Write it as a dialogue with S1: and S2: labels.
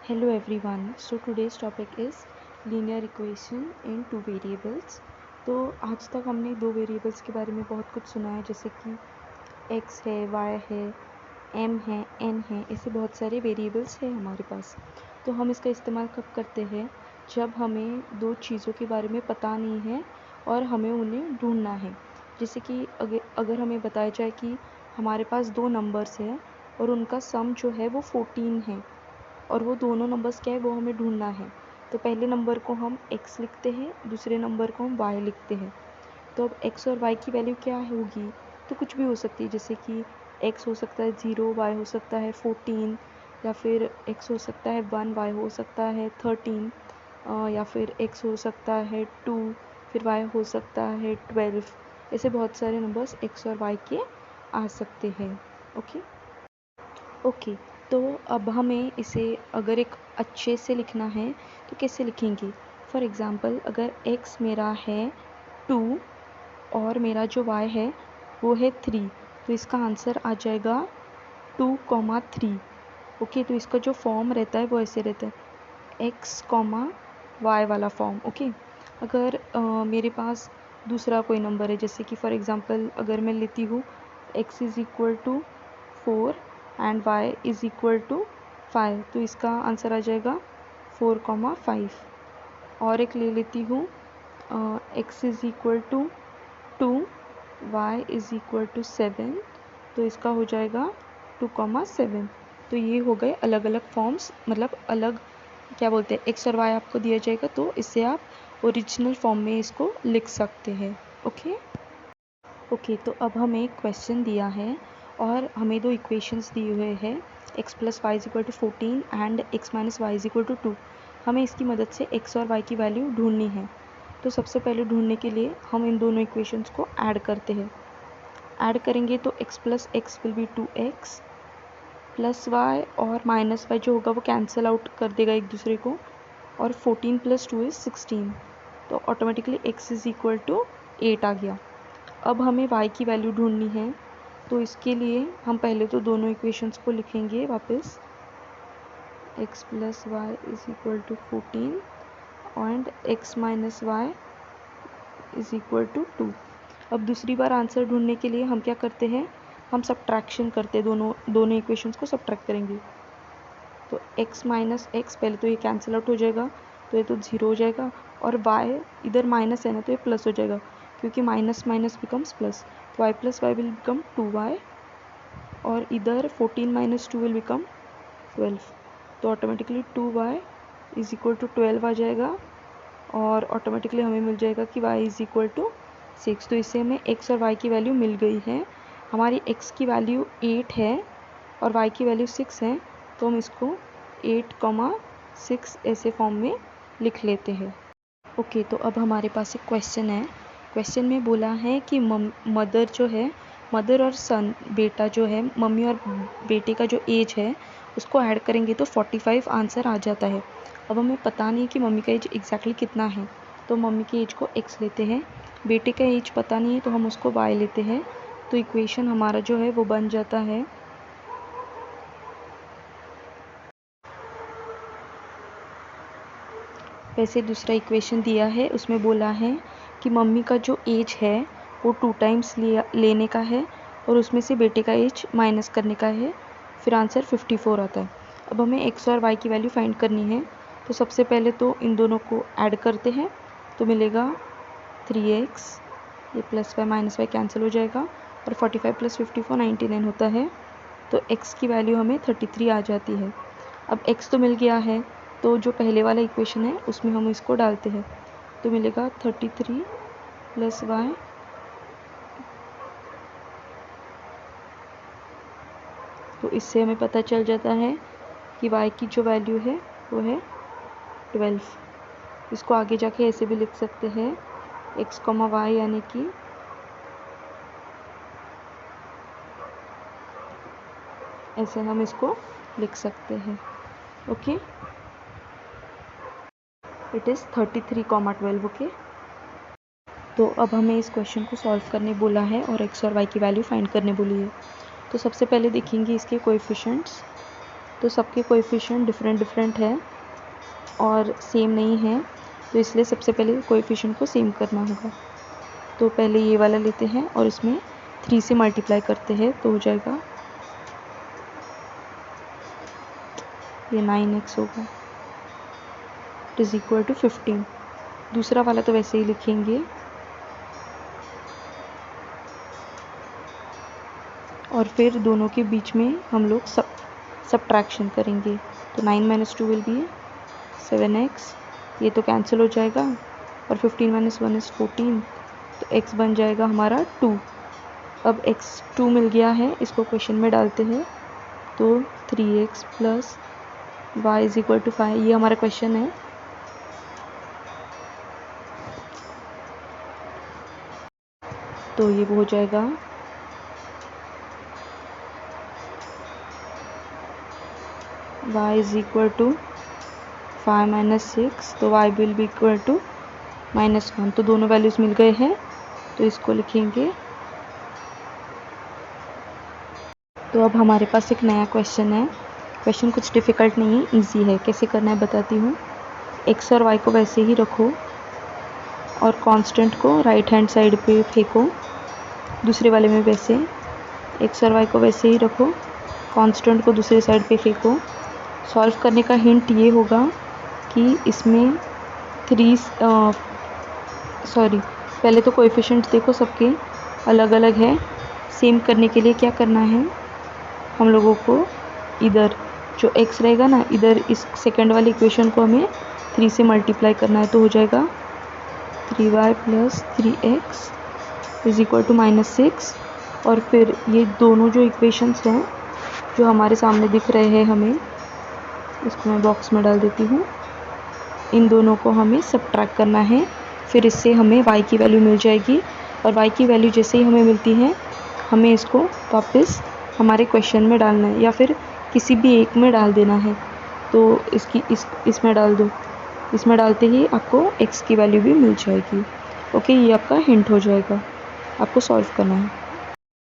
S1: Hello everyone. So today's topic is linear equation in two variables. तो आज तक हमने दो वेरिएबल्स के बारे में बहुत कुछ सुना है, जैसे कि x है, y है, m है, n है, ऐसे बहुत सारे वेरिएबल्स हैं हमारे पास। तो हम इसका इस्तेमाल कब करते हैं? जब हमें दो चीज़ों के बारे में पता नहीं है और हमें उन्हें ढूंढना है। जैसे कि अगर हमें बताया जाए कि हमारे पास दो नंबर्स हैं और उनका सम जो है वो 14 है और वो दोनों नंबर्स क्या है वो हमें ढूंढना है। तो पहले नंबर को हम x लिखते हैं, दूसरे नंबर को हम y लिखते हैं। तो अब x और y की वैल्यू क्या होगी? तो कुछ भी हो सकती है, जैसे कि x हो सकता है 0, y हो सकता है 14, या फिर x हो सकता है 1, y हो सकता है 13, या फिर x हो सकता है 2, फिर y हो सकता है 12। ऐसे बहुत सारे नंबर्स x और y के आ सकते हैं। ओके, तो अब हमें इसे अगर एक अच्छे से लिखना है तो कैसे लिखेंगे? फॉर एग्ज़ाम्पल, अगर x मेरा है 2 और मेरा जो y है वो है 3, तो इसका आंसर आ जाएगा 2,3। ओके, तो इसका जो फॉर्म रहता है वो ऐसे रहता है x, y वाला फॉर्म। ओके, अगर मेरे पास दूसरा कोई नंबर है, जैसे कि फॉर एग्ज़ाम्पल अगर मैं लेती हूँ x is equal to 4 and y is equal to 5, तो इसका आंसर आ जाएगा 4,5। और एक ले लेती हूँ x is equal to 2, y is equal to 7, तो इसका हो जाएगा 2,7। तो ये हो गए अलग अलग फॉर्म्स, मतलब अलग क्या बोलते हैं, x और y आपको दिया जाएगा तो इससे आप ओरिजिनल फॉर्म में इसको लिख सकते हैं। ओके, तो अब हमें एक क्वेश्चन दिया है और हमें दो इक्वेशंस दिए हुए हैं, x plus y is equal to 14 and x minus y is equal to 2। हमें इसकी मदद से x और y की वैल्यू ढूंढनी है। तो सबसे पहले ढूंढने के लिए हम इन दोनों इक्वेशंस को ऐड करते हैं। ऐड करेंगे तो x plus x will be 2x plus y, और माइनस वाई जो होगा वो कैंसिल आउट कर देगा एक दूसरे को, और 14 प्लस 2 इज़ 16, तो automatically x is equal to 8 आ गया। अब हमें y की वैल्यू ढूंढनी है, तो इसके लिए हम पहले तो दोनों इक्वेशंस को लिखेंगे वापस, x plus y is equal to 14 and x minus y is equal to 2। अब दूसरी बार आंसर ढूंढने के लिए हम क्या करते हैं, हम सब्ट्रैक्शन करते हैं, दोनों इक्वेशंस को सब्ट्रैक्ट करेंगे। तो x माइनस एक्स, पहले तो ये कैंसिल आउट हो जाएगा, तो ये तो 0 हो जाएगा, और y इधर माइनस है ना तो ये प्लस हो जाएगा, क्योंकि माइनस माइनस बिकम्स प्लस, तो y plus y will become 2y, और इधर 14 माइनस 2 विल बिकम 12, तो automatically 2y is equal to 12 आ जाएगा, और ऑटोमेटिकली हमें मिल जाएगा कि y इज़ इक्वल टू 6। तो इससे हमें x और y की वैल्यू मिल गई है। हमारी x की वैल्यू 8 है और y की वैल्यू 6 है, तो हम इसको 8,6 ऐसे फॉर्म में लिख लेते हैं। ओके, तो अब हमारे पास एक क्वेश्चन है। क्वेश्चन में बोला है कि मदर और सन, बेटा जो है, मम्मी और बेटे का जो एज है उसको ऐड करेंगे तो 45 आंसर आ जाता है। अब हमें पता नहीं कि मम्मी का एज एग्जैक्टली कितना है, तो मम्मी के एज को x लेते हैं, बेटे का एज पता नहीं है तो हम उसको y लेते हैं। तो इक्वेशन हमारा जो है वो बन जाता है वैसे दूसरा इक्वेशन दिया है, उसमें बोला है कि मम्मी का जो एज है वो 2 टाइम्स लेने का है और उसमें से बेटे का एज माइनस करने का है, फिर आंसर 54 आता है। अब हमें x और y की वैल्यू फाइंड करनी है, तो सबसे पहले तो इन दोनों को ऐड करते हैं, तो मिलेगा 3x, ये plus y minus y cancel हो जाएगा, और 45 प्लस 54 99 होता है, तो x की वैल्यू हमें 33 आ जाती है। अब x तो मिल गया है, तो जो पहले वाला इक्वेशन है उसमें हम इसको डालते हैं, तो मिलेगा 33 प्लस वाई, तो इससे हमें पता चल जाता है कि y की जो वैल्यू है वो है 12। इसको आगे जाके ऐसे भी लिख सकते हैं x, y, यानी कि ऐसे हम इसको लिख सकते हैं। Okay, it is 33,12। ओके, तो अब हमें इस क्वेश्चन को सॉल्व करने बोला है और x और y की वैल्यू फाइंड करने बोली है। तो सबसे पहले देखेंगे इसके कोएफिशिएंट्स। तो सबके कोएफिशिएंट डिफरेंट डिफरेंट है और सेम नहीं है, तो इसलिए सबसे पहले कोएफिशिएंट को सेम करना होगा। तो पहले ये वाला लेते हैं और इसमें 3 से मल्टीप्लाई करते हैं, तो हो जाएगा ये 9x होगा, इट इज़ इक्वल टू 15। दूसरा वाला तो वैसे ही लिखेंगे और फिर दोनों के बीच में हम लोग सब्ट्रैक्शन करेंगे। तो 9 - 2 विल बी 7x, ये तो कैंसिल हो जाएगा, और 15 - 1 इज़ 14, तो x बन जाएगा हमारा 2। अब x 2 मिल गया है, इसको क्वेश्चन में डालते हैं, तो 3x plus y is equal to 5, ये हमारा क्वेश्चन है। तो ये हो जाएगा y इज इक्वल टू 5 - 6, तो y will be equal to -1। तो दोनों वैल्यूज़ मिल गए हैं, तो इसको लिखेंगे। तो अब हमारे पास एक नया क्वेश्चन है। क्वेश्चन कुछ डिफ़िकल्ट नहीं है, इजी है। कैसे करना है बताती हूँ। x और y को वैसे ही रखो और कांस्टेंट को राइट हैंड साइड पे फेंको। दूसरे वाले में वैसे x और y को वैसे ही रखो, कांस्टेंट को दूसरे साइड पे फेंको। सॉल्व करने का हिंट ये होगा कि इसमें पहले तो कोएफिशिएंट देखो सबके अलग अलग है। सेम करने के लिए क्या करना है, हम लोगों को इधर जो x रहेगा ना, इधर इस सेकंड वाली इक्वेशन को हमें 3 से मल्टीप्लाई करना है, तो हो जाएगा 3y plus 3x is equal to -6। और फिर ये दोनों जो इक्वेशंस हैं जो हमारे सामने दिख रहे हैं, हमें इसको मैं बॉक्स में डाल देती हूँ, इन दोनों को हमें सब्ट्रैक्ट करना है। फिर इससे हमें y की वैल्यू मिल जाएगी, और y की वैल्यू जैसे ही हमें मिलती है, हमें इसको वापस हमारे क्वेश्चन में डालना है या फिर किसी भी एक में डाल देना है। तो इसमें डाल दो। इसमें डालते ही आपको x की वैल्यू भी मिल जाएगी। ओके, ये आपका हिंट हो जाएगा, आपको सॉल्व करना है।